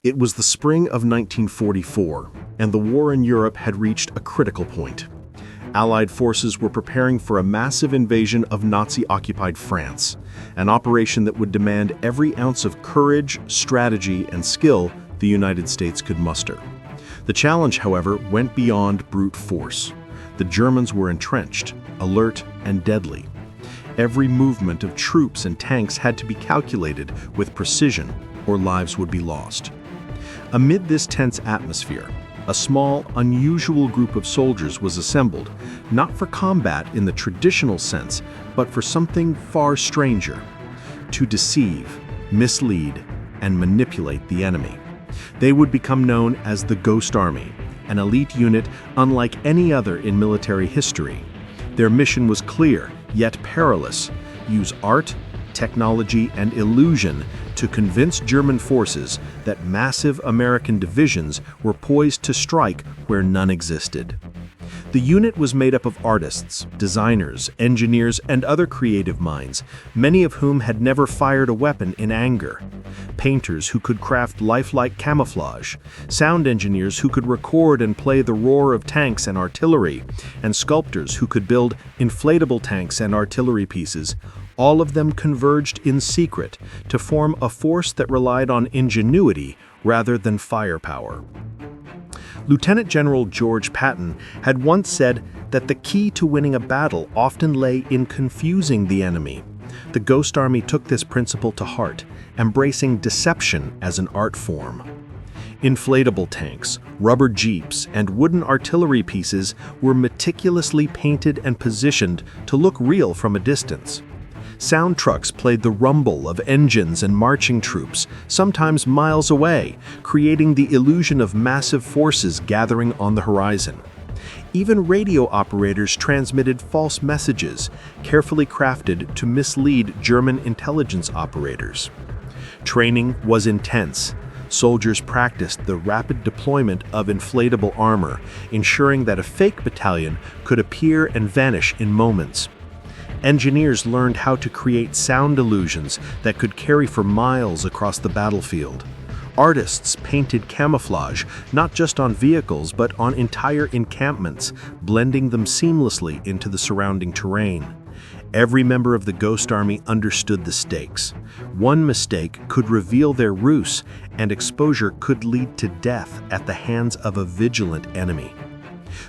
It was the spring of 1944, and the war in Europe had reached a critical point. Allied forces were preparing for a massive invasion of Nazi-occupied France, an operation that would demand every ounce of courage, strategy, and skill the United States could muster. The challenge, however, went beyond brute force. The Germans were entrenched, alert, and deadly. Every movement of troops and tanks had to be calculated with precision, or lives would be lost. Amid this tense atmosphere, a small, unusual group of soldiers was assembled, not for combat in the traditional sense, but for something far stranger: to deceive, mislead, and manipulate the enemy. They would become known as the Ghost Army, an elite unit unlike any other in military history. Their mission was clear, yet perilous: use art, technology, and illusion to convince German forces that massive American divisions were poised to strike where none existed. The unit was made up of artists, designers, engineers, and other creative minds, many of whom had never fired a weapon in anger. Painters who could craft lifelike camouflage, sound engineers who could record and play the roar of tanks and artillery, and sculptors who could build inflatable tanks and artillery pieces. All of them converged in secret to form a force that relied on ingenuity rather than firepower. Lieutenant General George Patton had once said that the key to winning a battle often lay in confusing the enemy. The Ghost Army took this principle to heart, embracing deception as an art form. Inflatable tanks, rubber jeeps, and wooden artillery pieces were meticulously painted and positioned to look real from a distance. Sound trucks played the rumble of engines and marching troops, sometimes miles away, creating the illusion of massive forces gathering on the horizon. Even radio operators transmitted false messages, carefully crafted to mislead German intelligence operators. Training was intense. Soldiers practiced the rapid deployment of inflatable armor, ensuring that a fake battalion could appear and vanish in moments. Engineers learned how to create sound illusions that could carry for miles across the battlefield. Artists painted camouflage not just on vehicles but on entire encampments, blending them seamlessly into the surrounding terrain. Every member of the Ghost Army understood the stakes. One mistake could reveal their ruse, and exposure could lead to death at the hands of a vigilant enemy.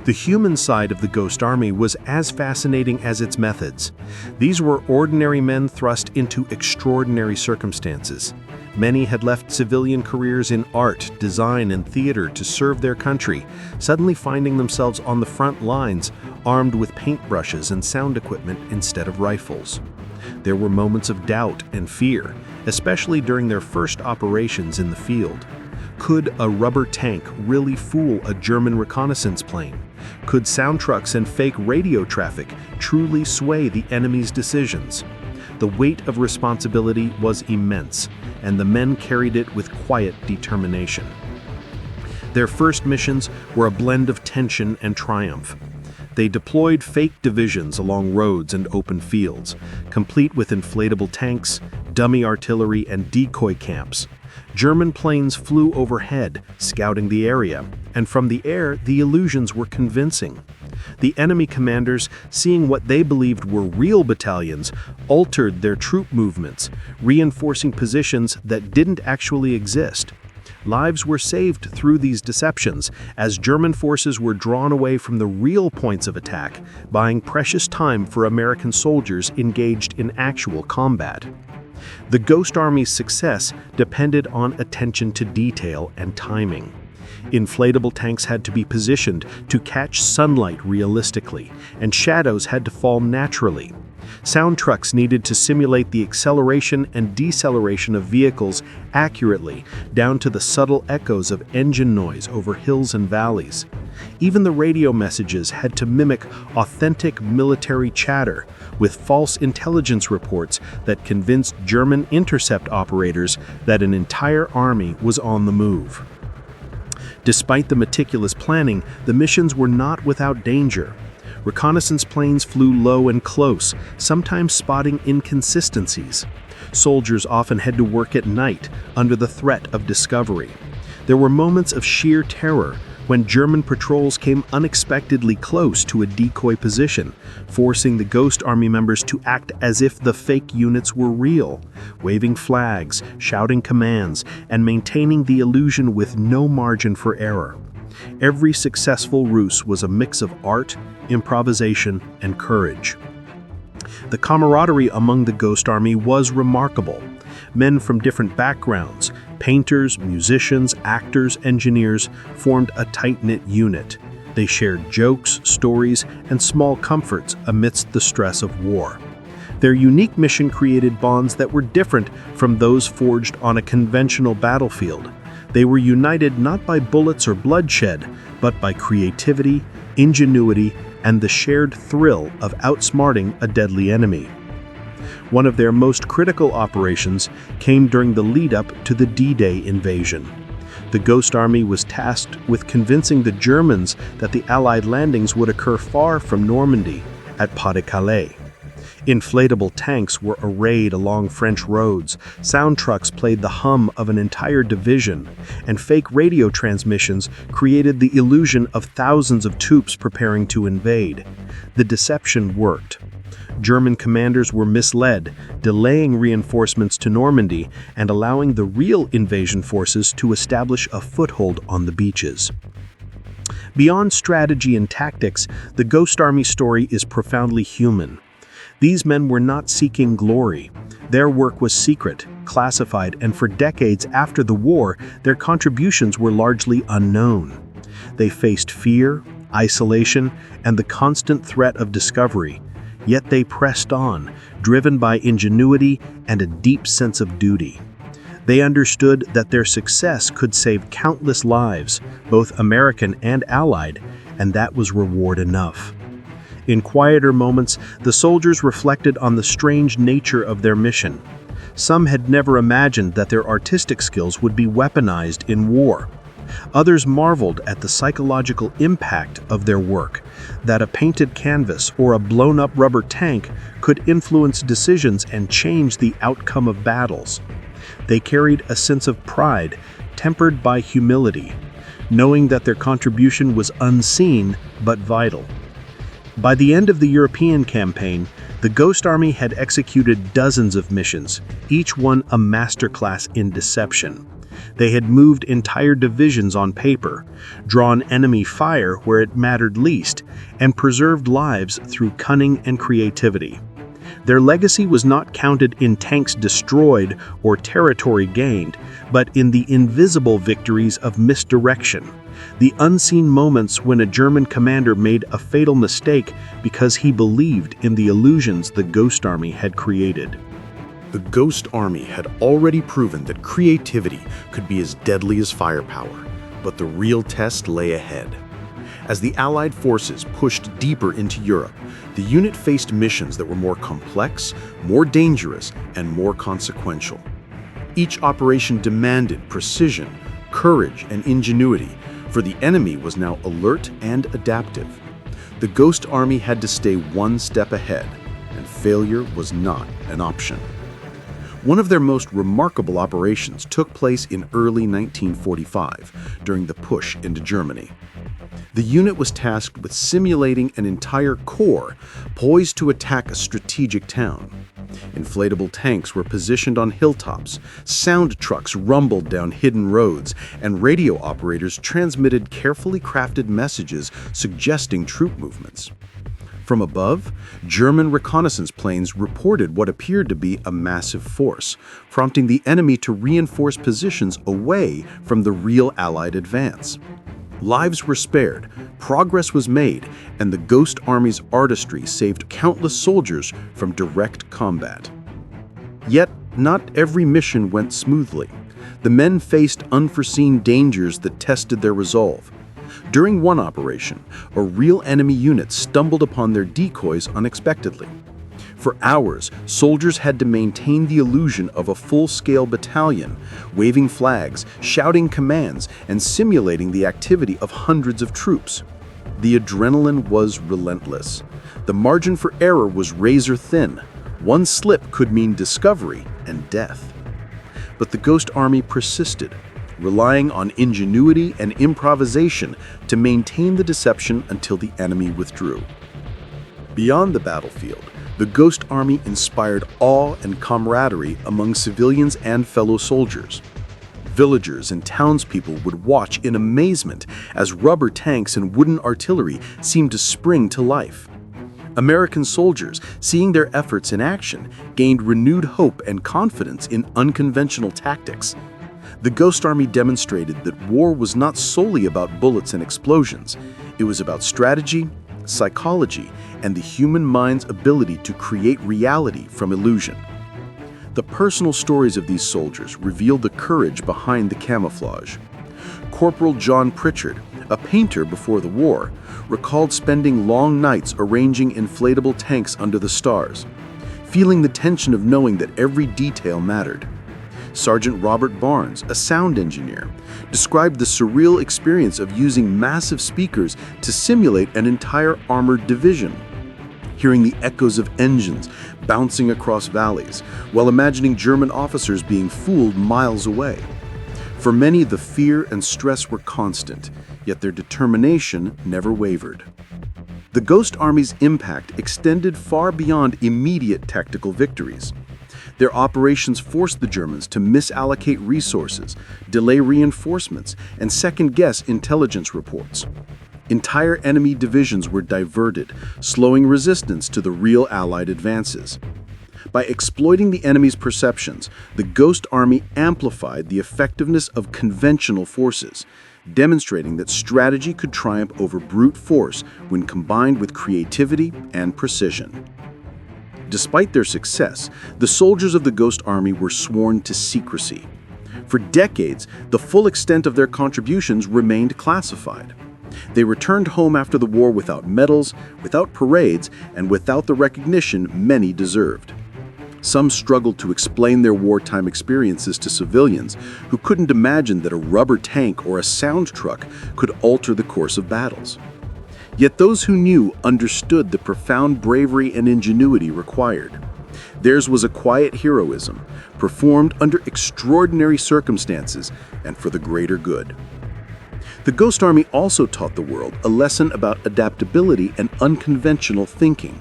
The human side of the Ghost Army was as fascinating as its methods. These were ordinary men thrust into extraordinary circumstances. Many had left civilian careers in art, design, and theater to serve their country, suddenly finding themselves on the front lines, armed with paintbrushes and sound equipment instead of rifles. There were moments of doubt and fear, especially during their first operations in the field. Could a rubber tank really fool a German reconnaissance plane? Could sound trucks and fake radio traffic truly sway the enemy's decisions? The weight of responsibility was immense, and the men carried it with quiet determination. Their first missions were a blend of tension and triumph. They deployed fake divisions along roads and open fields, complete with inflatable tanks, dummy artillery, and decoy camps. German planes flew overhead, scouting the area, and from the air, the illusions were convincing. The enemy commanders, seeing what they believed were real battalions, altered their troop movements, reinforcing positions that didn't actually exist. Lives were saved through these deceptions, as German forces were drawn away from the real points of attack, buying precious time for American soldiers engaged in actual combat. The Ghost Army's success depended on attention to detail and timing. Inflatable tanks had to be positioned to catch sunlight realistically, and shadows had to fall naturally. Sound trucks needed to simulate the acceleration and deceleration of vehicles accurately, down to the subtle echoes of engine noise over hills and valleys. Even the radio messages had to mimic authentic military chatter, with false intelligence reports that convinced German intercept operators that an entire army was on the move. Despite the meticulous planning, the missions were not without danger. Reconnaissance planes flew low and close, sometimes spotting inconsistencies. Soldiers often had to work at night, under the threat of discovery. There were moments of sheer terror when German patrols came unexpectedly close to a decoy position, forcing the Ghost Army members to act as if the fake units were real, waving flags, shouting commands, and maintaining the illusion with no margin for error. Every successful ruse was a mix of art, improvisation, and courage. The camaraderie among the Ghost Army was remarkable. Men from different backgrounds, painters, musicians, actors, engineers, formed a tight-knit unit. They shared jokes, stories, and small comforts amidst the stress of war. Their unique mission created bonds that were different from those forged on a conventional battlefield. They were united not by bullets or bloodshed, but by creativity, ingenuity, and the shared thrill of outsmarting a deadly enemy. One of their most critical operations came during the lead-up to the D-Day invasion. The Ghost Army was tasked with convincing the Germans that the Allied landings would occur far from Normandy, at Pas-de-Calais. Inflatable tanks were arrayed along French roads, sound trucks played the hum of an entire division, and fake radio transmissions created the illusion of thousands of troops preparing to invade. The deception worked. German commanders were misled, delaying reinforcements to Normandy and allowing the real invasion forces to establish a foothold on the beaches. Beyond strategy and tactics, the Ghost Army story is profoundly human. These men were not seeking glory. Their work was secret, classified, and for decades after the war, their contributions were largely unknown. They faced fear, isolation, and the constant threat of discovery. Yet they pressed on, driven by ingenuity and a deep sense of duty. They understood that their success could save countless lives, both American and Allied, and that was reward enough. In quieter moments, the soldiers reflected on the strange nature of their mission. Some had never imagined that their artistic skills would be weaponized in war. Others marveled at the psychological impact of their work, that a painted canvas or a blown-up rubber tank could influence decisions and change the outcome of battles. They carried a sense of pride, tempered by humility, knowing that their contribution was unseen but vital. By the end of the European campaign, the Ghost Army had executed dozens of missions, each one a masterclass in deception. They had moved entire divisions on paper, drawn enemy fire where it mattered least, and preserved lives through cunning and creativity. Their legacy was not counted in tanks destroyed or territory gained, but in the invisible victories of misdirection, the unseen moments when a German commander made a fatal mistake because he believed in the illusions the Ghost Army had created. The Ghost Army had already proven that creativity could be as deadly as firepower, but the real test lay ahead. As the Allied forces pushed deeper into Europe, the unit faced missions that were more complex, more dangerous, and more consequential. Each operation demanded precision, courage, and ingenuity, for the enemy was now alert and adaptive. The Ghost Army had to stay one step ahead, and failure was not an option. One of their most remarkable operations took place in early 1945 during the push into Germany. The unit was tasked with simulating an entire corps poised to attack a strategic town. Inflatable tanks were positioned on hilltops, sound trucks rumbled down hidden roads, and radio operators transmitted carefully crafted messages suggesting troop movements. From above, German reconnaissance planes reported what appeared to be a massive force, prompting the enemy to reinforce positions away from the real Allied advance. Lives were spared, progress was made, and the Ghost Army's artistry saved countless soldiers from direct combat. Yet, not every mission went smoothly. The men faced unforeseen dangers that tested their resolve. During one operation, a real enemy unit stumbled upon their decoys unexpectedly. For hours, soldiers had to maintain the illusion of a full-scale battalion, waving flags, shouting commands, and simulating the activity of hundreds of troops. The adrenaline was relentless. The margin for error was razor-thin. One slip could mean discovery and death. But the Ghost Army persisted. relying on ingenuity and improvisation to maintain the deception until the enemy withdrew. Beyond the battlefield, the Ghost Army inspired awe and camaraderie among civilians and fellow soldiers. Villagers and townspeople would watch in amazement as rubber tanks and wooden artillery seemed to spring to life. American soldiers, seeing their efforts in action, gained renewed hope and confidence in unconventional tactics. The Ghost Army demonstrated that war was not solely about bullets and explosions. It was about strategy, psychology, and the human mind's ability to create reality from illusion. The personal stories of these soldiers reveal the courage behind the camouflage. Corporal John Pritchard, a painter before the war, recalled spending long nights arranging inflatable tanks under the stars, feeling the tension of knowing that every detail mattered. Sergeant Robert Barnes, a sound engineer, described the surreal experience of using massive speakers to simulate an entire armored division, hearing the echoes of engines bouncing across valleys, while imagining German officers being fooled miles away. For many, the fear and stress were constant, yet their determination never wavered. The Ghost Army's impact extended far beyond immediate tactical victories. Their operations forced the Germans to misallocate resources, delay reinforcements, and second-guess intelligence reports. Entire enemy divisions were diverted, slowing resistance to the real Allied advances. By exploiting the enemy's perceptions, the Ghost Army amplified the effectiveness of conventional forces, demonstrating that strategy could triumph over brute force when combined with creativity and precision. Despite their success, the soldiers of the Ghost Army were sworn to secrecy. For decades, the full extent of their contributions remained classified. They returned home after the war without medals, without parades, and without the recognition many deserved. Some struggled to explain their wartime experiences to civilians who couldn't imagine that a rubber tank or a sound truck could alter the course of battles. Yet those who knew understood the profound bravery and ingenuity required. Theirs was a quiet heroism, performed under extraordinary circumstances and for the greater good. The Ghost Army also taught the world a lesson about adaptability and unconventional thinking.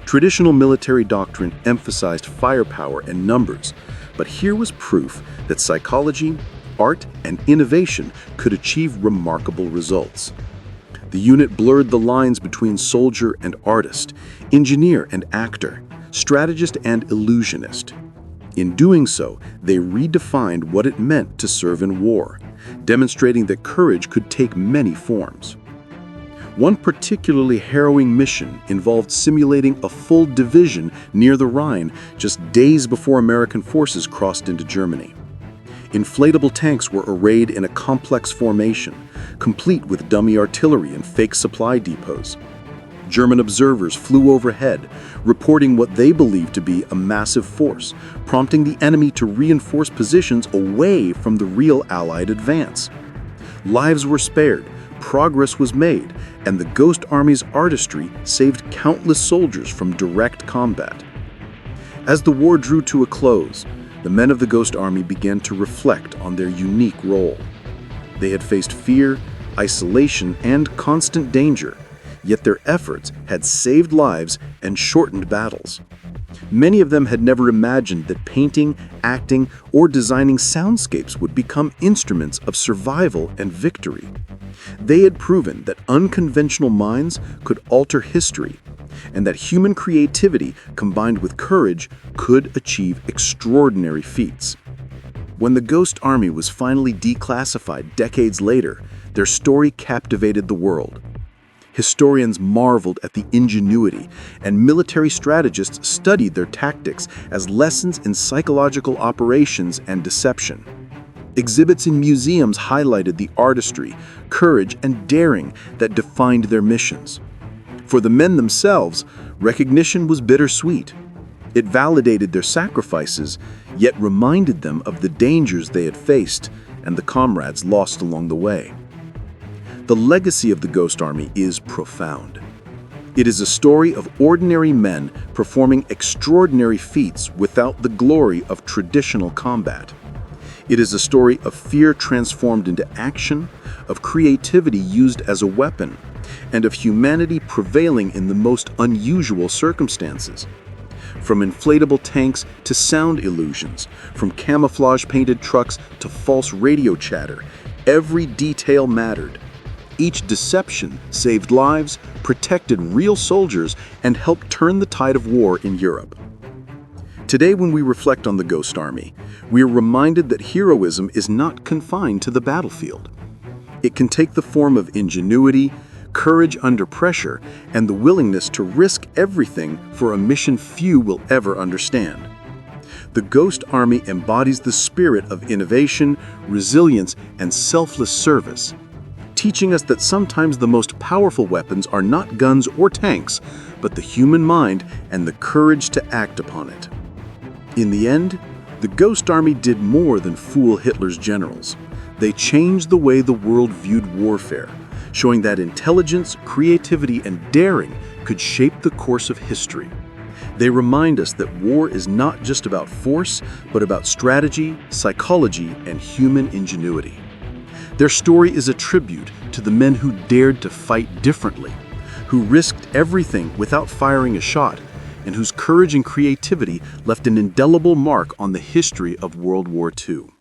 Traditional military doctrine emphasized firepower and numbers, but here was proof that psychology, art, and innovation could achieve remarkable results. The unit blurred the lines between soldier and artist, engineer and actor, strategist and illusionist. In doing so, they redefined what it meant to serve in war, demonstrating that courage could take many forms. One particularly harrowing mission involved simulating a full division near the Rhine just days before American forces crossed into Germany. Inflatable tanks were arrayed in a complex formation, complete with dummy artillery and fake supply depots. German observers flew overhead, reporting what they believed to be a massive force, prompting the enemy to reinforce positions away from the real Allied advance. Lives were spared, progress was made, and the Ghost Army's artistry saved countless soldiers from direct combat. As the war drew to a close, the men of the Ghost Army began to reflect on their unique role. They had faced fear, isolation, and constant danger, yet their efforts had saved lives and shortened battles. Many of them had never imagined that painting, acting, or designing soundscapes would become instruments of survival and victory. They had proven that unconventional minds could alter history, and that human creativity combined with courage could achieve extraordinary feats. When the Ghost Army was finally declassified decades later, their story captivated the world. Historians marveled at the ingenuity, and military strategists studied their tactics as lessons in psychological operations and deception. Exhibits in museums highlighted the artistry, courage, and daring that defined their missions. For the men themselves, recognition was bittersweet. It validated their sacrifices, yet reminded them of the dangers they had faced and the comrades lost along the way. The legacy of the Ghost Army is profound. It is a story of ordinary men performing extraordinary feats without the glory of traditional combat. It is a story of fear transformed into action, of creativity used as a weapon, and of humanity prevailing in the most unusual circumstances. From inflatable tanks to sound illusions, from camouflage-painted trucks to false radio chatter, every detail mattered. Each deception saved lives, protected real soldiers, and helped turn the tide of war in Europe. Today, when we reflect on the Ghost Army, we are reminded that heroism is not confined to the battlefield. It can take the form of ingenuity, courage under pressure, and the willingness to risk everything for a mission few will ever understand. The Ghost Army embodies the spirit of innovation, resilience, and selfless service, teaching us that sometimes the most powerful weapons are not guns or tanks, but the human mind and the courage to act upon it. In the end, the Ghost Army did more than fool Hitler's generals. They changed the way the world viewed warfare, showing that intelligence, creativity, and daring could shape the course of history. They remind us that war is not just about force, but about strategy, psychology, and human ingenuity. Their story is a tribute to the men who dared to fight differently, who risked everything without firing a shot, and whose courage and creativity left an indelible mark on the history of World War II.